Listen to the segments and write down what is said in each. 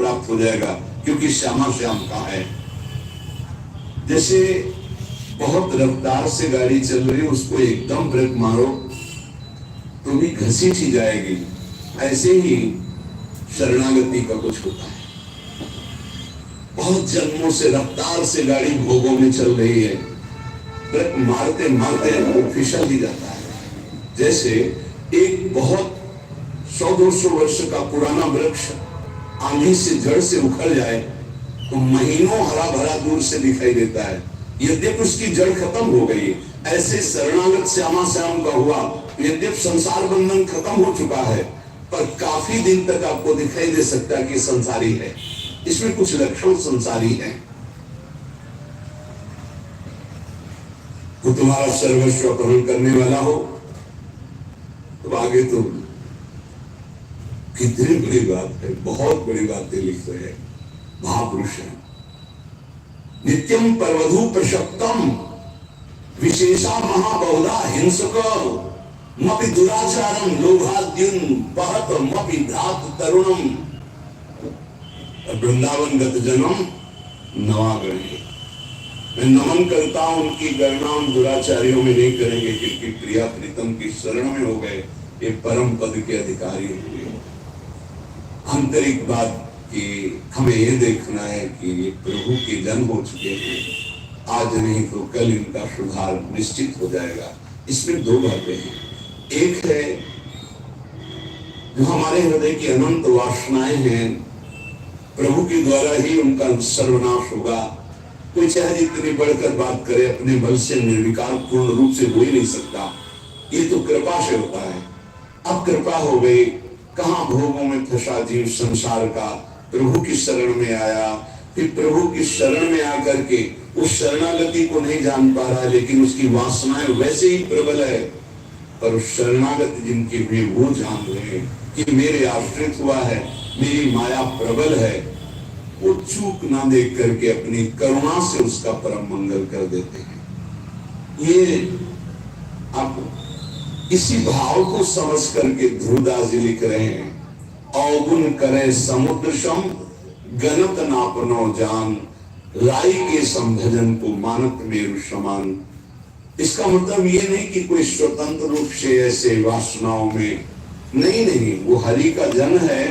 प्राप्त हो जाएगा, क्योंकि श्यामा श्याम का है। जैसे बहुत रफ्तार से गाड़ी चल रही है, उसको एकदम ब्रेक मारो तो भी घसीट ही जाएगी। ऐसे ही शरणागति का कुछ होता है। बहुत जन्मों से रफ्तार से गाड़ी भोगों में चल रही है, ब्रेक मारते मारते वो फिसल ही जाता है। जैसे एक बहुत 100-200 वर्ष का पुराना वृक्ष आंधी से जड़ से उखड़ जाए तो महीनों हरा भरा दूर से दिखाई देता है, यद्यपि उसकी जड़ खत्म हो गई। ऐसे शरणागत श्यामा श्याम का हुआ, यद्यपि संसार बंधन खत्म हो चुका है, पर काफी दिन तक आपको दिखाई दे सकता है कि संसारी है। इसमें कुछ लक्षण संसारी है। तो तुम्हारा सर्वस्व अपहरण करने वाला हो तो आगे तो कितनी बड़ी बात है, बहुत बड़ी बातें लिख रहे हैं महापुरुष है। नित्यम परवधु प्रशक्तम विशेषा महाबहुला हिंसक मपि दुराचारम लोभाद्युन बहत मपि भ्रात तरुणम। वृंदावन गत जन्म नवागणे। मैं नमन करता हूं, उनकी गणना हम दुराचारियों में नहीं करेंगे, क्योंकि प्रिया प्रीतम की शरण में हो गए, ये परम पद के अधिकारी हुए। आंतरिक बात कि हमें ये देखना है कि ये प्रभु के जन्म हो चुके हैं, आज नहीं तो कल इनका सुधार निश्चित हो जाएगा। इसमें दो बातें हैं। एक है जो हमारे हृदय की अनंत वासनाएं हैं, प्रभु के द्वारा ही उनका सर्वनाश होगा। कोई चाहे जितनी बढ़कर बात करे, अपने बल से निर्विकार पूर्ण रूप से हो ही नहीं सकता। ये तो कृपा से होता है। अब कृपा हो गई, कहां भोगों में फंसा जीव संसार का, प्रभु की शरण में आया, फिर प्रभु की शरण में आकर के उस शरणागति को नहीं जान पा रहा है, लेकिन उसकी वासनाएं वैसे ही प्रबल है। पर उस शरणागति जिनकी भी वो जान रहे हैं कि मेरे आश्रित हुआ है, मेरी माया प्रबल है, वो चूक ना देख करके अपनी करुणा से उसका परम मंगल कर देते हैं। ये आप इसी भाव को समझ करके ध्रुवदास जी लिख रहे हैं, अवगुण करे समुद्र सम गणत नापनो जान, राई के संभजन को मानत मेरु समान। इसका मतलब ये नहीं कि कोई स्वतंत्र रूप से ऐसे वासनाओं में नहीं, वो हरि का जन है,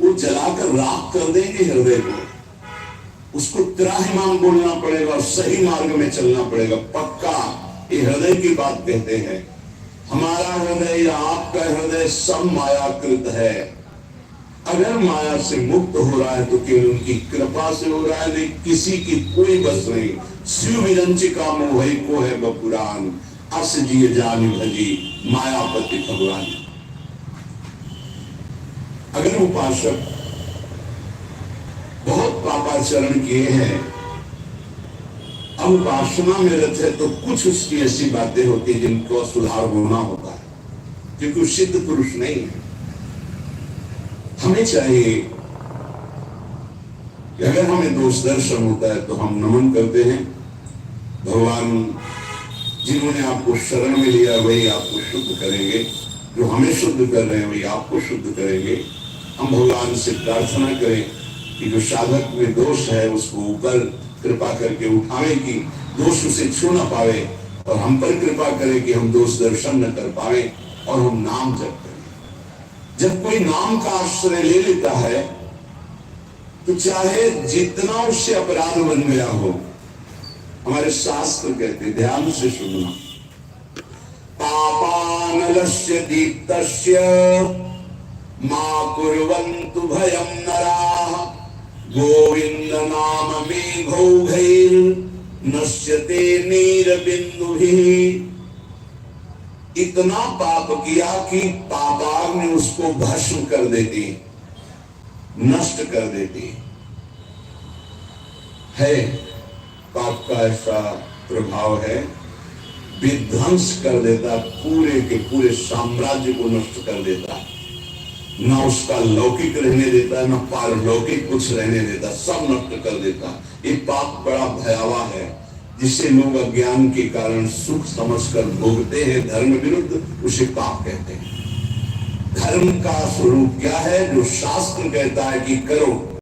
वो जलाकर राख कर देंगे हृदय को। उसको त्राहिमाम बोलना पड़ेगा और सही मार्ग में चलना पड़ेगा, पक्का। ये हृदय की बात कहते हैं। हमारा हृदय या आपका हृदय सब मायाकृत है। अगर माया से मुक्त हो रहा है तो केवल उनकी कृपा से हो रहा है, लेकिन किसी की कोई बस नहीं। शिव विरंचिका मोहि को है बपुरान, अस जिय जान भजी मायापति भगवान। अगर उपासक बहुत पापाचरण किए हैं, अब उपासना में रत है, तो कुछ उसकी ऐसी बातें होती है जिनको सुधार होना होता है, क्योंकि सिद्ध पुरुष नहीं है। हमें चाहिए कि अगर हमें दोष दर्शन होता है तो हम नमन करते हैं, भगवान जिन्होंने आपको शरण में लिया वही आपको शुद्ध करेंगे, जो हमें शुद्ध कर रहे हैं वही आपको शुद्ध करेंगे। हम भगवान से प्रार्थना करें कि जो साधक में दोष है उसको ऊपर कृपा करके उठावे, कि दोष उसे छू ना पावे, और हम पर कृपा करे कि हम दोष दर्शन न कर पावे और हम नाम जप करें। जब कोई नाम का आश्रय ले लेता है तो चाहे जितना उससे अपराध बन गया हो, हमारे शास्त्र कहते, ध्यान से सुनना, पापानलस्य दीप्तस्य मा कुर्वन्तु भयं नराः, गोविंद नाम मेघौघैर् नश्यते नीरबिन्दुभिः। इतना पाप किया कि पापाग्नि उसको भस्म कर देती, नष्ट कर देती है। पाप का ऐसा प्रभाव है, विध्वंस कर देता, पूरे के पूरे साम्राज्य को नष्ट कर देता, न उसका लौकिक रहने देता, न पारलौकिक कुछ रहने देता, सब नष्ट कर देता। ये पाप बड़ा भयावह है, जिसे लोग अज्ञान के कारण सुख समझकर भोगते हैं धर्म विरुद्ध, उसे पाप कहते हैं। धर्म का स्वरूप क्या है? जो शास्त्र कहता है कि करो,